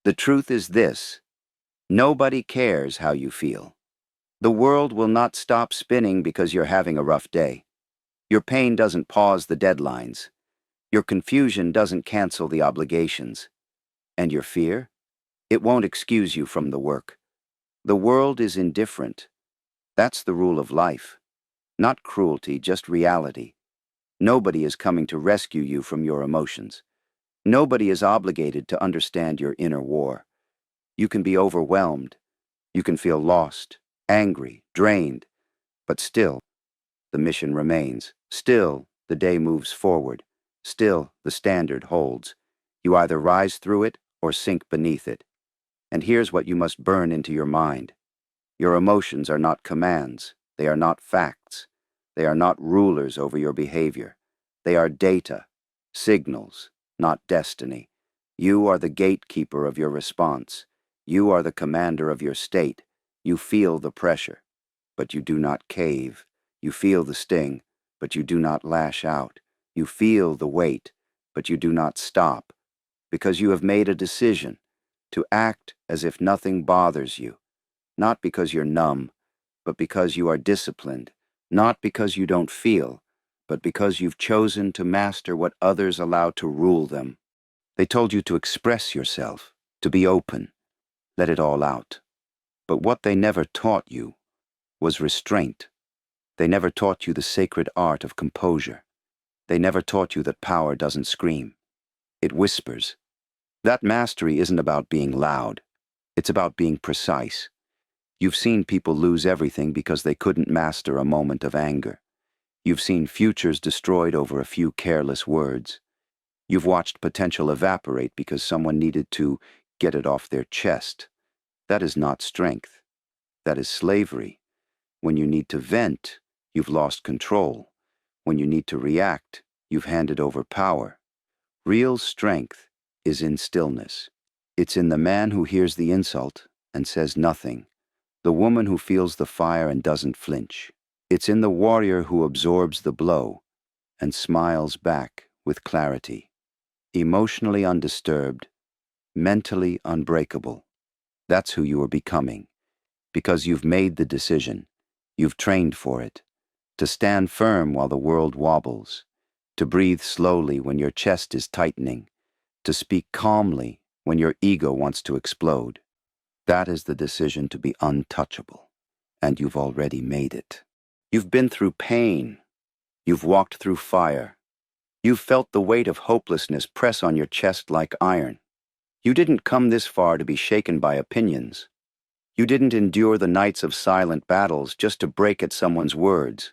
The truth is this: nobody cares how you feel. The world will not stop spinning because you're having a rough day. Your pain doesn't pause the deadlines. Your confusion doesn't cancel the obligations. And your fear? It won't excuse you from the work. The world is indifferent. That's the rule of life. Not cruelty, just reality. Nobody is coming to rescue you from your emotions. Nobody is obligated to understand your inner war. You can be overwhelmed. You can feel lost, angry, drained. But still, the mission remains. Still, the day moves forward. Still, the standard holds. You either rise through it or sink beneath it. And here's what you must burn into your mind. Your emotions are not commands. They are not facts. They are not rulers over your behavior. They are data, signals, not destiny. You are the gatekeeper of your response. You are the commander of your state. You feel the pressure, but you do not cave. You feel the sting, but you do not lash out. You feel the weight, but you do not stop, because you have made a decision to act as if nothing bothers you, not because you're numb, but because you are disciplined, not because you don't feel, but because you've chosen to master what others allow to rule them. They told you to express yourself, to be open, let it all out. But what they never taught you was restraint. They never taught you the sacred art of composure. They never taught you that power doesn't scream. It whispers. That mastery isn't about being loud. It's about being precise. You've seen people lose everything because they couldn't master a moment of anger. You've seen futures destroyed over a few careless words. You've watched potential evaporate because someone needed to get it off their chest. That is not strength. That is slavery. When you need to vent, you've lost control. When you need to react, you've handed over power. Real strength is in stillness. It's in the man who hears the insult and says nothing, the woman who feels the fire and doesn't flinch. It's in the warrior who absorbs the blow and smiles back with clarity. Emotionally undisturbed, mentally unbreakable. That's who you are becoming, because you've made the decision. You've trained for it. To stand firm while the world wobbles. To breathe slowly when your chest is tightening. To speak calmly when your ego wants to explode. That is the decision to be untouchable. And you've already made it. You've been through pain. You've walked through fire. You've felt the weight of hopelessness press on your chest like iron. You didn't come this far to be shaken by opinions. You didn't endure the nights of silent battles just to break at someone's words.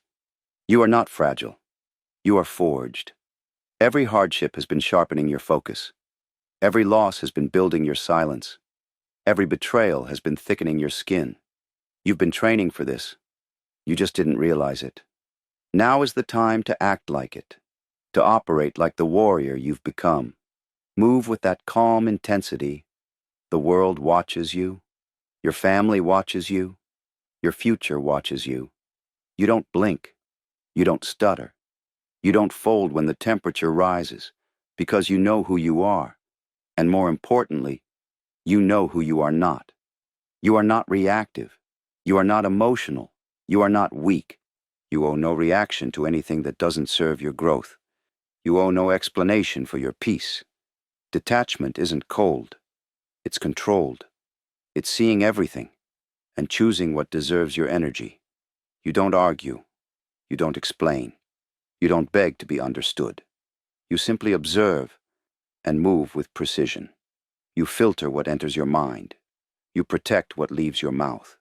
You are not fragile. You are forged. Every hardship has been sharpening your focus. Every loss has been building your silence. Every betrayal has been thickening your skin. You've been training for this. You just didn't realize it. Now is the time to act like it, to operate like the warrior you've become. Move with that calm intensity. The world watches you. Your family watches you. Your future watches you. You don't blink. You don't stutter. You don't fold when the temperature rises, because you know who you are. And more importantly, you know who you are not. You are not reactive. You are not emotional. You are not weak. You owe no reaction to anything that doesn't serve your growth. You owe no explanation for your peace. Detachment isn't cold. It's controlled. It's seeing everything and choosing what deserves your energy. You don't argue. You don't explain. You don't beg to be understood. You simply observe and move with precision. You filter what enters your mind. You protect what leaves your mouth.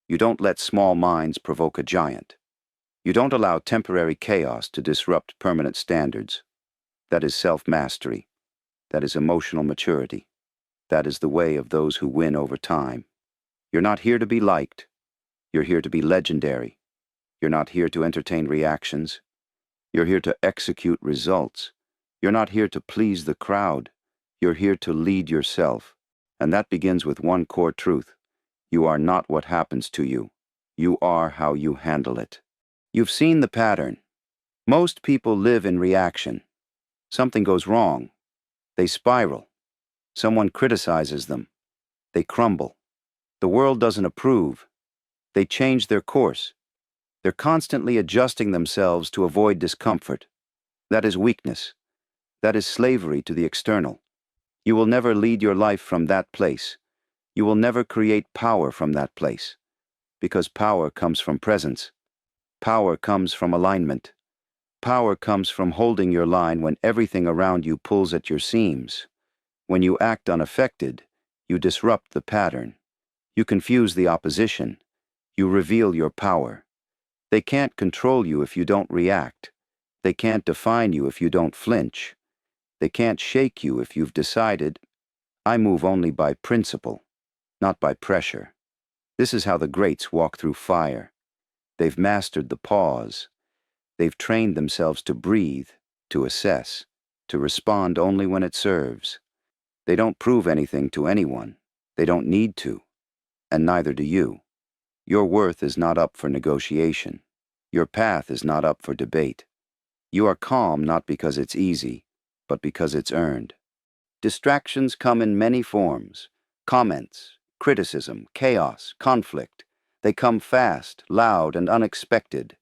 You don't let small minds provoke a giant. You don't allow temporary chaos to disrupt permanent standards. That is self-mastery. That is emotional maturity. That is the way of those who win over time. You're not here to be liked. You're here to be legendary. You're not here to entertain reactions. You're here to execute results. You're not here to please the crowd. You're here to lead yourself. And that begins with one core truth. You are not what happens to you. You are how you handle it. You've seen the pattern. Most people live in reaction. Something goes wrong. They spiral. Someone criticizes them. They crumble. The world doesn't approve. They change their course. They're constantly adjusting themselves to avoid discomfort. That is weakness. That is slavery to the external. You will never lead your life from that place. You will never create power from that place. Because power comes from presence. Power comes from alignment. Power comes from holding your line when everything around you pulls at your seams. When you act unaffected, you disrupt the pattern. You confuse the opposition. You reveal your power. They can't control you if you don't react. They can't define you if you don't flinch. They can't shake you if you've decided, I move only by principle, not by pressure. This is how the greats walk through fire. They've mastered the pause. They've trained themselves to breathe, to assess, to respond only when it serves. They don't prove anything to anyone. They don't need to. And neither do you. Your worth is not up for negotiation. Your path is not up for debate. You are calm not because it's easy, but because it's earned. Distractions come in many forms. Comments, criticism, chaos, conflict. They come fast, loud, and unexpected.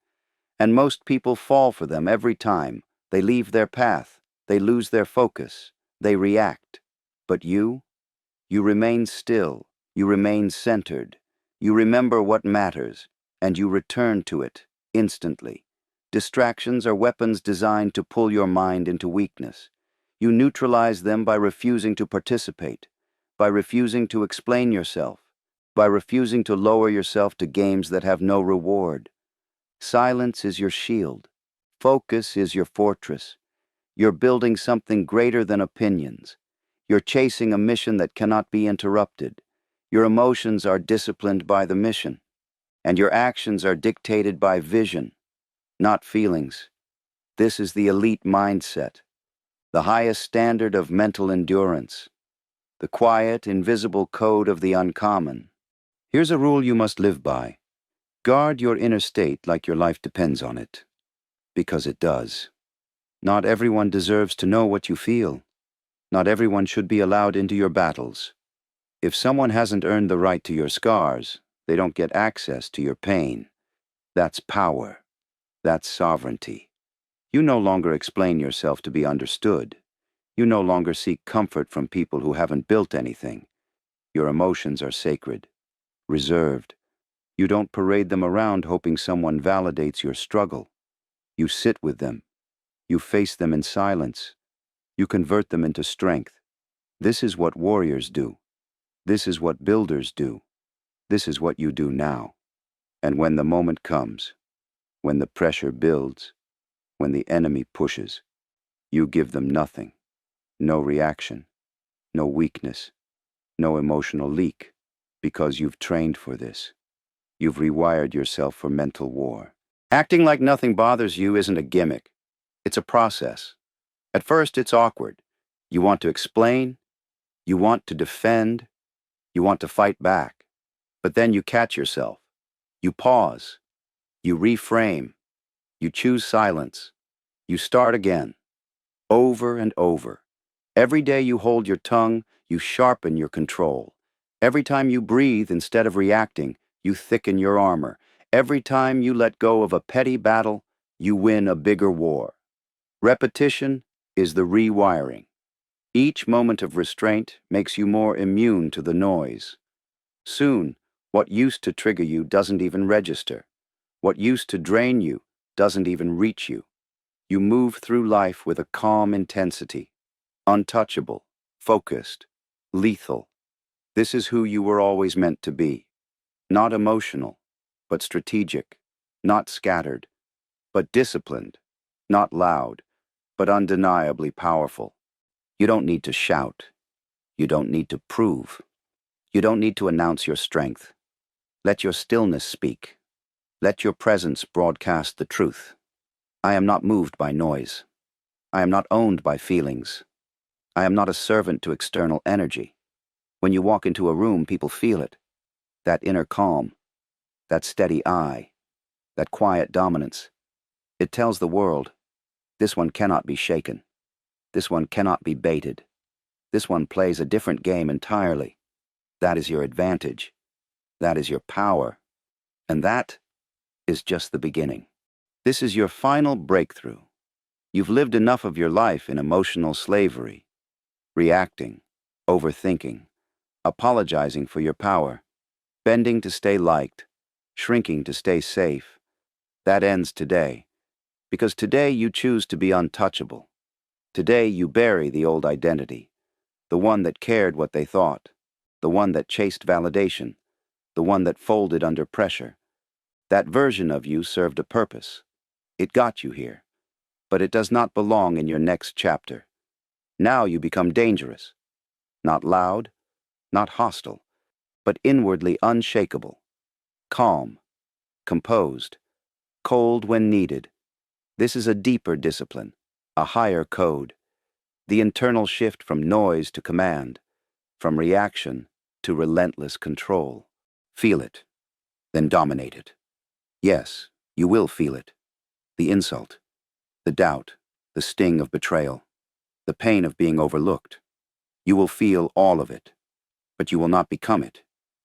And most people fall for them every time. They leave their path. They lose their focus. They react. But you remain still. You remain centered. You remember what matters, and you return to it instantly. Distractions are weapons designed to pull your mind into weakness. You neutralize them by refusing to participate, by refusing to explain yourself, by refusing to lower yourself to games that have no reward. Silence is your shield. Focus is your fortress. You're building something greater than opinions. You're chasing a mission that cannot be interrupted. Your emotions are disciplined by the mission, and your actions are dictated by vision, not feelings. This is the elite mindset, the highest standard of mental endurance, the quiet, invisible code of the uncommon. Here's a rule you must live by. Guard your inner state like your life depends on it, because it does. Not everyone deserves to know what you feel. Not everyone should be allowed into your battles. If someone hasn't earned the right to your scars, they don't get access to your pain. That's power. That's sovereignty. You no longer explain yourself to be understood. You no longer seek comfort from people who haven't built anything. Your emotions are sacred, reserved. You don't parade them around hoping someone validates your struggle. You sit with them. You face them in silence. You convert them into strength. This is what warriors do. This is what builders do. This is what you do now. And when the moment comes, when the pressure builds, when the enemy pushes, you give them nothing. No reaction, no weakness, no emotional leak, because you've trained for this. You've rewired yourself for mental war. Acting like nothing bothers you isn't a gimmick. It's a process. At first, it's awkward. You want to explain, you want to defend, you want to fight back. But then you catch yourself. You pause. You reframe. You choose silence. You start again. Over and over. Every day you hold your tongue, you sharpen your control. Every time you breathe instead of reacting, you thicken your armor. Every time you let go of a petty battle, you win a bigger war. Repetition is the rewiring. Each moment of restraint makes you more immune to the noise. Soon, what used to trigger you doesn't even register. What used to drain you doesn't even reach you. You move through life with a calm intensity, untouchable, focused, lethal. This is who you were always meant to be. Not emotional, but strategic. Not scattered, but disciplined. Not loud, but undeniably powerful. You don't need to shout. You don't need to prove. You don't need to announce your strength. Let your stillness speak. Let your presence broadcast the truth. I am not moved by noise. I am not owned by feelings. I am not a servant to external energy. When you walk into a room, people feel it. That inner calm, that steady eye, that quiet dominance. It tells the world, this one cannot be shaken. This one cannot be baited. This one plays a different game entirely. That is your advantage. That is your power. And that is just the beginning. This is your final breakthrough. You've lived enough of your life in emotional slavery, reacting, overthinking, apologizing for your power, bending to stay liked, shrinking to stay safe. That ends today, because today you choose to be untouchable. Today you bury the old identity, the one that cared what they thought, the one that chased validation, the one that folded under pressure. That version of you served a purpose. It got you here, but it does not belong in your next chapter. Now you become dangerous, not loud, not hostile, but inwardly unshakable, calm, composed, cold when needed. This is a deeper discipline, a higher code, the internal shift from noise to command, from reaction to relentless control. Feel it, then dominate it. Yes, you will feel it. The insult, the doubt, the sting of betrayal, the pain of being overlooked. You will feel all of it, but you will not become it.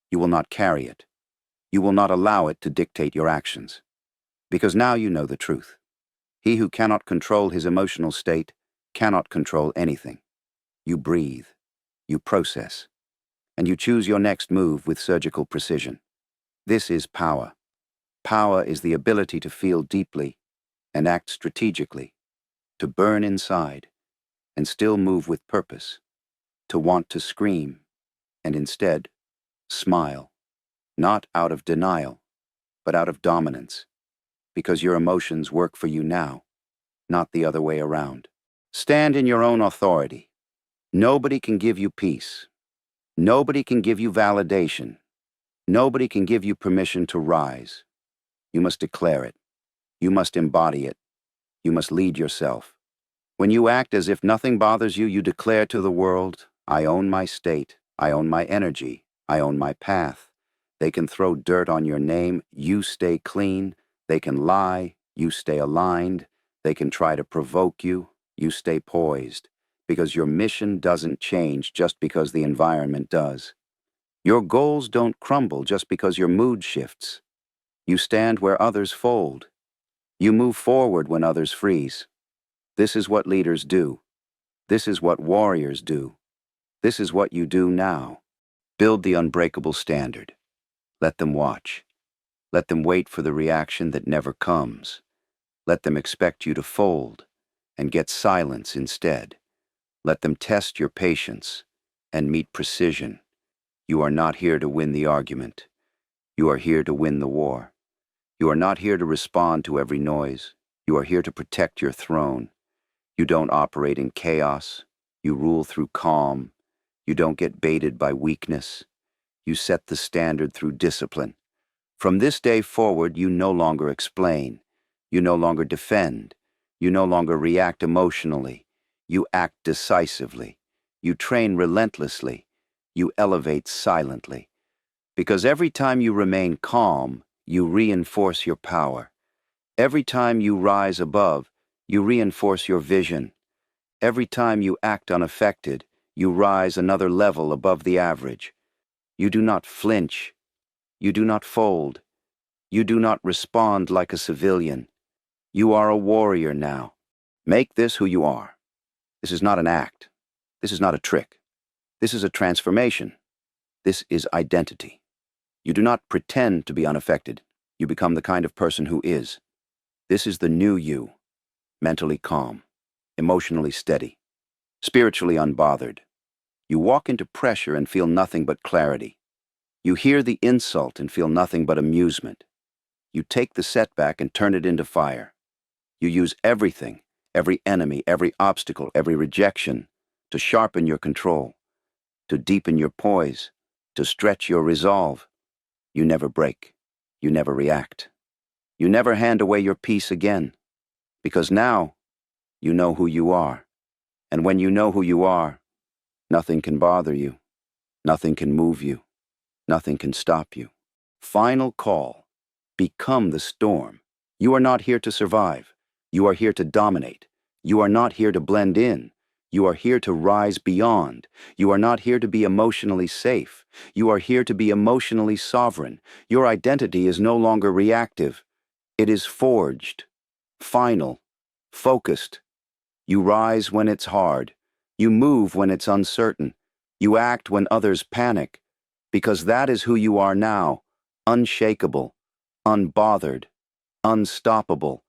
You will not carry it. You will not allow it to dictate your actions. Because now you know the truth. He who cannot control his emotional state cannot control anything. You breathe, you process, and you choose your next move with surgical precision. This is power. Power is the ability to feel deeply and act strategically, to burn inside and still move with purpose, to want to scream and instead smile, not out of denial, but out of dominance, because your emotions work for you now, not the other way around. Stand in your own authority. Nobody can give you peace. Nobody can give you validation. Nobody can give you permission to rise. You must declare it. You must embody it. You must lead yourself. When you act as if nothing bothers you, you declare to the world, I own my state, I own my energy, I own my path. They can throw dirt on your name, you stay clean. They can lie, you stay aligned. They can try to provoke you, you stay poised. Because your mission doesn't change just because the environment does. Your goals don't crumble just because your mood shifts. You stand where others fold. You move forward when others freeze. This is what leaders do. This is what warriors do. This is what you do now. Build the unbreakable standard. Let them watch. Let them wait for the reaction that never comes. Let them expect you to fold and get silence instead. Let them test your patience and meet precision. You are not here to win the argument. You are here to win the war. You are not here to respond to every noise. You are here to protect your throne. You don't operate in chaos. You rule through calm. You don't get baited by weakness. You set the standard through discipline. From this day forward, you no longer explain. You no longer defend. You no longer react emotionally. You act decisively. You train relentlessly. You elevate silently. Because every time you remain calm, you reinforce your power. Every time you rise above, you reinforce your vision. Every time you act unaffected, you rise another level above the average. You do not flinch. You do not fold. You do not respond like a civilian. You are a warrior now. Make this who you are. This is not an act. This is not a trick. This is a transformation. This is identity. You do not pretend to be unaffected. You become the kind of person who is. This is the new you, mentally calm, emotionally steady, spiritually unbothered. You walk into pressure and feel nothing but clarity. You hear the insult and feel nothing but amusement. You take the setback and turn it into fire. You use everything, every enemy, every obstacle, every rejection, to sharpen your control, to deepen your poise, to stretch your resolve. You never break. You never react. You never hand away your peace again. Because now, you know who you are. And when you know who you are, nothing can bother you. Nothing can move you. Nothing can stop you. Final call. Become the storm. You are not here to survive. You are here to dominate. You are not here to blend in. You are here to rise beyond. You are not here to be emotionally safe. You are here to be emotionally sovereign. Your identity is no longer reactive. It is forged, final, focused. You rise when it's hard. You move when it's uncertain. You act when others panic. Because that is who you are now, unshakable, unbothered, unstoppable.